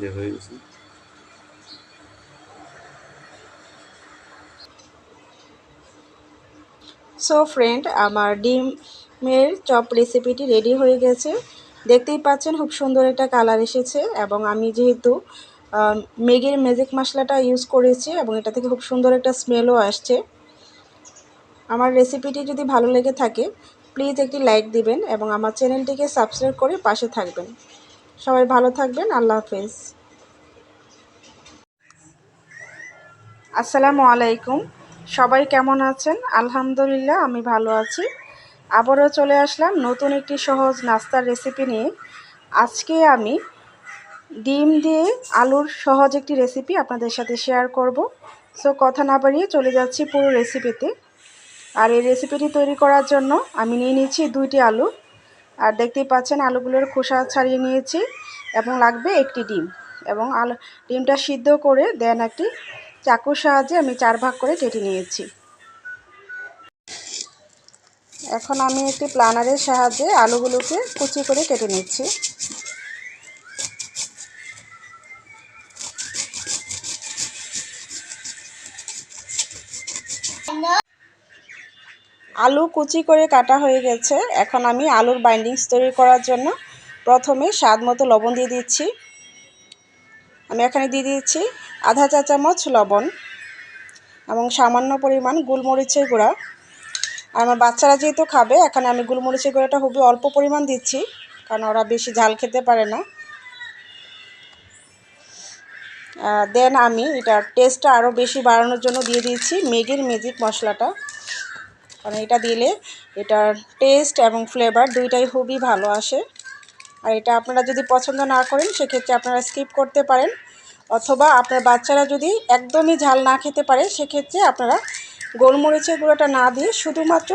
যে হয়ে গেছে। সো ফ্রেন্ড, আমার ডিমের চপ রেসিপিটি রেডি হয়ে গেছে। দেখতেই পাচ্ছেন খুব সুন্দর একটা কালার এসেছে, এবং আমি যেহেতু ম্যাগির ম্যাজিক মশলাটা ইউজ করেছি এবং এটা থেকে খুব সুন্দর একটা স্মেলও আসছে। আমার রেসিপিটি যদি ভালো লেগে থাকে প্লিজ একটি লাইক দিবেন এবং আমার চ্যানেলটিকে সাবস্ক্রাইব করে পাশে থাকবেন। সবাই ভালো থাকবেন। আল্লাহ হাফেজ। আসসালামু আলাইকুম। সবাই কেমন আছেন? আলহামদুলিল্লাহ আমি ভালো আছি। আবারও চলে আসলাম নতুন একটি সহজ নাস্তার রেসিপি নিয়ে। আজকে আমি ডিম দিয়ে আলুর সহজ একটি রেসিপি আপনাদের সাথে শেয়ার করব। সো কথা না বাড়িয়ে চলে যাচ্ছি পুরো রেসিপিতে। আর এই রেসিপিটি তৈরি করার জন্য আমি নিয়ে নিয়েছি 2টি আলু। আর দেখতেই পাচ্ছেন আলুগুলোর খোসা ছাড়িয়ে নিয়েছি, এবং লাগবে একটি ডিম। এবং ডিমটা সিদ্ধ করে দেন একটি চাকুর সাহায্যে আমি 4 ভাগ করে কেটে নিয়েছি। এখন আমি একটি প্লানারের সাহায্যে আলুগুলোকে কুচি করে কেটে নিচ্ছি। আলু কুচি করে কাটা হয়ে গেছে। এখন আমি আলুর বাইন্ডিংস তৈরি করার জন্য প্রথমে স্বাদ মতো লবণ দিয়ে দিচ্ছি। আমি এখানে দিয়ে দিচ্ছি আধা চা চামচ লবণ এবং সামান্য পরিমাণ গোলমরিচের গুঁড়া। আর আমার বাচ্চারা যেহেতু খাবে, এখানে আমি গোলমরিচের গুঁড়াটা খুবই অল্প পরিমাণ দিচ্ছি, কারণ ওরা বেশি ঝাল খেতে পারে না। দেন আমি এটার টেস্টটা আরও বেশি বাড়ানোর জন্য দিয়ে দিচ্ছি ম্যাগির ম্যাজিক মশলাটা, কারণ এটা দিলে এটার টেস্ট এবং ফ্লেভার দুইটাই খুবই ভালো আসে। আর এটা আপনারা যদি পছন্দ না করেন সেক্ষেত্রে আপনারা স্কিপ করতে পারেন, অথবা আপনার বাচ্চারা যদি একদমই ঝাল না খেতে পারে সেক্ষেত্রে আপনারা গোলমরিচের গুঁড়োটা না দিয়ে শুধুমাত্র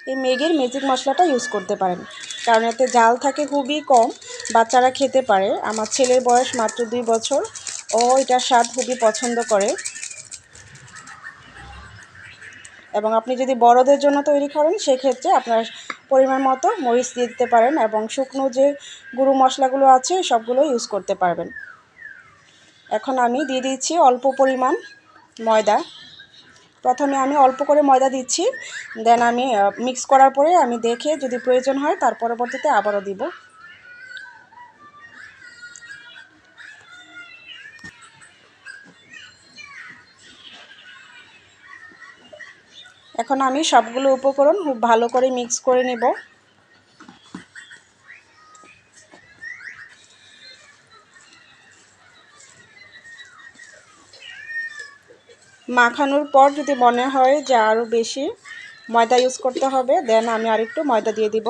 এই ম্যাগির ম্যাজিক মশলাটা ইউজ করতে পারেন, কারণ এতে জাল থাকে খুবই কম, বাচ্চারা খেতে পারে। আমার ছেলের বয়স মাত্র 2 বছর, ও এটার স্বাদ খুবই পছন্দ করে। এবং আপনি যদি বড়দের জন্য তৈরি করেন সেক্ষেত্রে আপনার পরিমাণ মতো মরিচ দিয়ে দিতে পারেন, এবং শুকনো যে গুঁড়ো মশলাগুলো আছে সবগুলো ইউজ করতে পারবেন। এখন আমি দিয়ে দিচ্ছি অল্প পরিমাণ ময়দা। প্রথমে আমি অল্প করে ময়দা দিচ্ছি, দেন আমি মিক্স করার পরে আমি দেখে যদি প্রয়োজন হয় তার পরবর্তীতে আবারও দিব। এখন আমি সবগুলো উপকরণ খুব ভালো করে মিক্স করে নেব। মাখানোর পর যদি মনে হয় যে আরও বেশি ময়দা ইউজ করতে হবে, দেন আমি আরেকটু ময়দা দিয়ে দিব।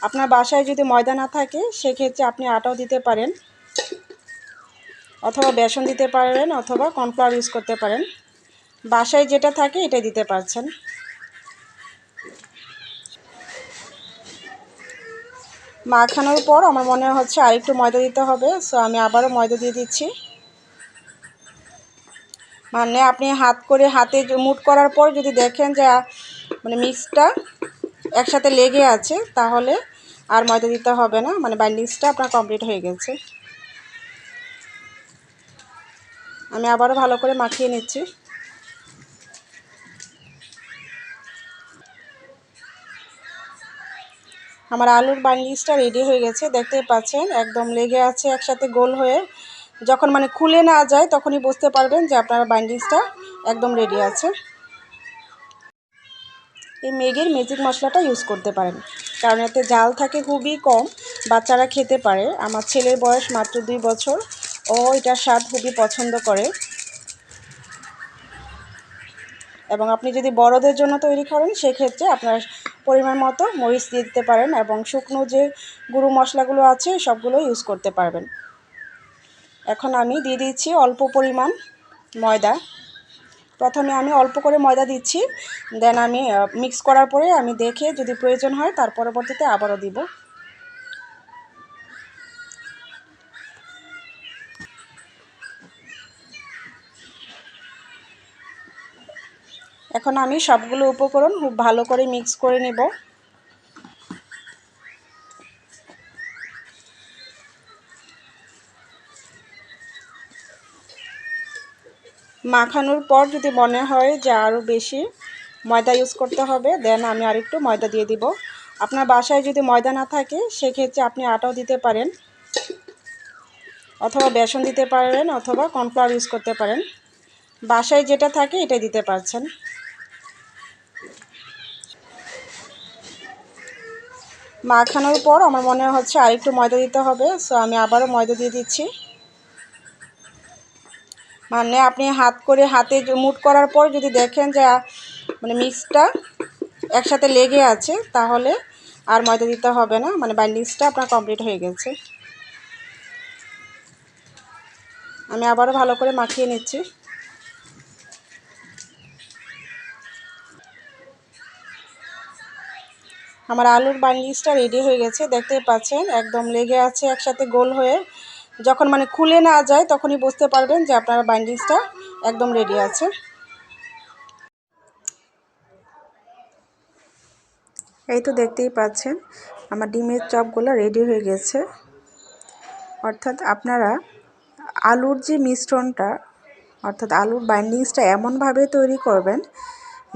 আপনার বাসায় যদি ময়দা না থাকে সেক্ষেত্রে আপনি আটাও দিতে পারেন, অথবা বেসন দিতে পারেন, অথবা কর্নফ্লাওয়ার ইউজ করতে পারেন। বাসায় যেটা থাকে এটাই দিতে পারছেন। মাখানোর পর আমার মনে হচ্ছে আরেকটু ময়দা দিতে হবে, সো আমি আবারও ময়দা দিয়ে দিচ্ছি। মানে আপনি হাতে মুট করার পর যদি দেখেন যে মানে মিক্সটা একসাথে লেগে আছে, তাহলে আর ময়দা দিতে হবে না, মানে বাইন্ডিংসটা আপনার কমপ্লিট হয়ে গেছে। আমি আবারও ভালো করে মাখিয়ে নিচ্ছি। আমার আলুর বাইন্ডিংসটা রেডি হয়ে গেছে, দেখতেই পাচ্ছেন একদম লেগে আছে একসাথে গোল হয়ে। যখন মানে খুলে না যায় তখনই বুঝতে পারবেন যে আপনার বাইন্ডিংসটা একদম রেডি আছে। এই ম্যাগির ম্যাজিক মশলাটা ইউজ করতে পারেন, কারণ এতে জাল থাকে খুবই কম, বাচ্চারা খেতে পারে। আমার ছেলের বয়স মাত্র 2 বছর, ও এটার স্বাদ খুবই পছন্দ করে। এবং আপনি যদি বড়দের জন্য তৈরি করেন সেক্ষেত্রে আপনার পরিমাণ মতো মরিচ দিয়ে দিতে পারেন, এবং শুকনো যে গুঁড়ো মশলাগুলো আছে সবগুলো ইউজ করতে পারবেন। এখন আমি দিয়ে দিচ্ছি অল্প পরিমাণ ময়দা। প্রথমে আমি অল্প করে ময়দা দিচ্ছি, দেন আমি মিক্স করার পরে আমি দেখে যদি প্রয়োজন হয় তার পরবর্তীতে আবারও দিব। এখন আমি সবগুলো উপকরণ খুব ভালো করে মিক্স করে নেব। মাখানোর পর যদি মনে হয় যে আরও বেশি ময়দা ইউজ করতে হবে, দেন আমি আরেকটু ময়দা দিয়ে দিব। আপনার বাসায় যদি ময়দা না থাকে সেক্ষেত্রে আপনি আটাও দিতে পারেন, অথবা বেসন দিতে পারেন, অথবা কর্নফ্লাওয়ার ইউজ করতে পারেন। বাসায় যেটা থাকে এটাই দিতে পারছেন। মাখানোর পর আমার মনে হচ্ছে আরেকটু ময়দা দিতে হবে, সো আমি আবারও ময়দা দিয়ে দিচ্ছি। মানে আপনি হাতে মুট করার পর যদি দেখেন যে মানে মিক্সটা একসাথে লেগে আছে, তাহলে আর ময়দা দিতে হবে না, মানে বাইন্ডিংসটা আপনার কমপ্লিট হয়ে গেছে। আমি আবারও ভালো করে মাখিয়ে নিচ্ছি। আমার আলুর বাইন্ডিংসটা রেডি হয়ে গেছে, দেখতেই পাচ্ছেন একদম লেগে আছে একসাথে গোল হয়ে। যখন মানে খুলে না যায় তখনই বুঝতে পারবেন যে আপনার বাইন্ডিংসটা একদম রেডি আছে। এই তো দেখতেই পাচ্ছেন আমার ডিমের চপগুলো রেডি হয়ে গেছে। অর্থাৎ আপনারা আলুর যে মিশ্রণটা, অর্থাৎ আলুর বাইন্ডিংসটা এমনভাবে তৈরি করবেন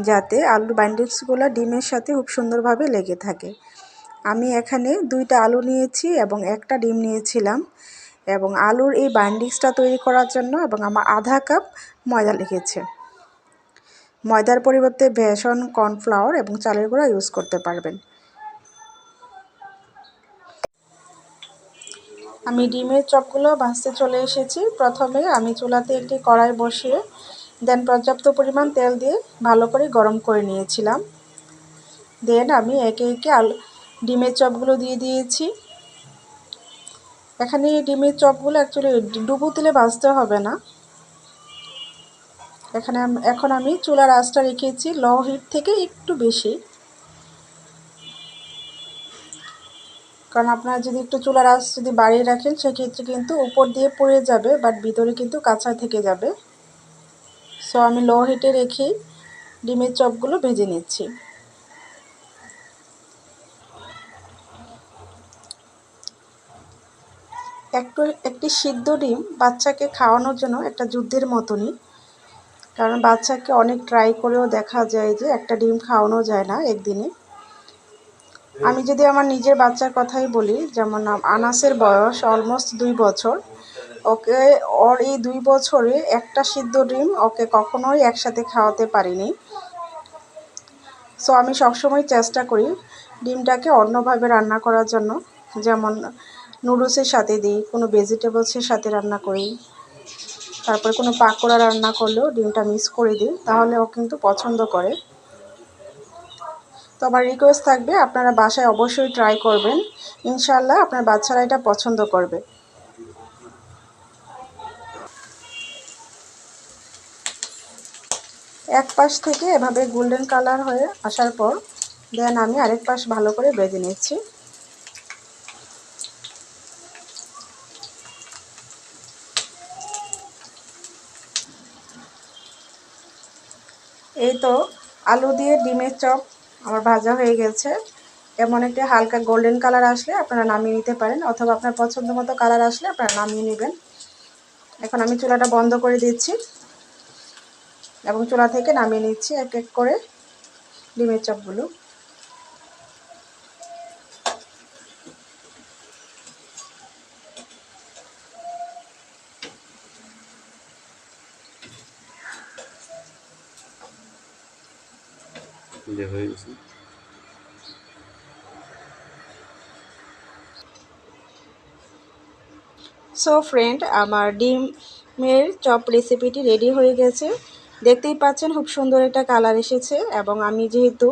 যাতে আলুর বাইন্ডিংসগুলো ডিমের সাথে খুব সুন্দরভাবে লেগে থাকে। আমি এখানে 2টা আলু নিয়েছি এবং একটা ডিম নিয়েছিলাম, এবং আলুর এই বাইন্ডিংসটা তৈরি করার জন্য এবং আমার আধা কাপ ময়দা লেগেছে। ময়দার পরিবর্তে বেসন, কর্নফ্লাওয়ার এবং চালের গুঁড়া ইউজ করতে পারবেন। আমি ডিমের চপগুলো ভাজতে চলে এসেছি। প্রথমে আমি চুলাতে একটি কড়াই বসিয়ে দেন পর্যাপ্ত পরিমাণ তেল দিয়ে ভালো করে গরম করে নিয়েছিলাম। দেন আমি একে একে ডিমের চপগুলো দিয়ে দিয়েছি। এখানে ডিমের চপগুলো অ্যাকচুয়ালি ডুবো তেলে ভাজতে হবে না। এখন আমি চুলার আঁচটা রেখেছি লো হিট থেকে একটু বেশি, কারণ আপনারা যদি একটু চুলার আঁচ যদি বাড়িয়ে রাখেন সেক্ষেত্রে কিন্তু উপর দিয়ে পুড়ে যাবে, বাট ভিতরে কিন্তু কাঁচা থেকে যাবে। সো আমি লো হিটে রেখেই ডিমের চপগুলো ভেজে নিচ্ছি। একটি সিদ্ধ ডিম বাচ্চাকে খাওয়ানোর জন্য একটা যুদ্ধের মতনই, কারণ বাচ্চাকে অনেক ট্রাই করেও দেখা যায় যে একটা ডিম খাওয়ানো যায় না একদিনে। আমি যদি আমার নিজের বাচ্চার কথাই বলি, যেমন আনাসের বয়স অলমোস্ট 2 বছর, ওর এই 2 বছরে একটা সিদ্ধ ডিম ওকে কখনোই একসাথে খাওয়াতে পারিনি। সো আমি সবসময় চেষ্টা করি ডিমটাকে অন্যভাবে রান্না করার জন্য, যেমন নুডলসের সাথে দিই, কোনো ভেজিটেবলসের সাথে রান্না করি, তারপরে কোনো পাকোড়া রান্না করলেও ডিমটা মিক্স করে দিই, তাহলে ও কিন্তু পছন্দ করে। তো আমার রিকোয়েস্ট থাকবে আপনারা বাসায় অবশ্যই ট্রাই করবেন, ইনশাআল্লাহ আপনার বাচ্চারা এটা পছন্দ করবে। এক পাশ থেকে এভাবে গোল্ডেন কালার হয়ে আসার পর দেন আমি আরেক পাশ ভালো করে ভেজে নিচ্ছি। এই তো আলু দিয়ে ডিমের চপ আমার ভাজা হয়ে গেছে। এমন একটি হালকা গোল্ডেন কালার আসলে আপনারা নামিয়ে নিতে পারেন, অথবা আপনার পছন্দ মতো কালার আসলে আপনারা নামিয়ে নেবেন। এখন আমি চুলাটা বন্ধ করে দিচ্ছি এবং চুলা থেকে নামিয়ে নিচ্ছি এক এক করে ডিমের চপগুলো। সো ফ্রেন্ড, আমার ডিমের চপ রেসিপিটি রেডি হয়ে গেছে। দেখতেই পাচ্ছেন খুব সুন্দর একটা কালার এসেছে, এবং আমি যেহেতু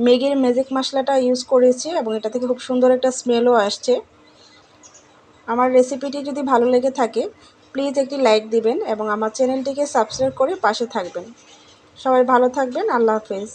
ম্যাগির ম্যাজিক মশলাটা ইউজ করেছি এবং এটা থেকে খুব সুন্দর একটা স্মেলও আসছে। আমার রেসিপিটি যদি ভালো লেগে থাকে প্লিজ একটি লাইক দিবেন এবং আমার চ্যানেলটিকে সাবস্ক্রাইব করে পাশে থাকবেন। সবাই ভালো থাকবেন। আল্লাহ হাফেজ।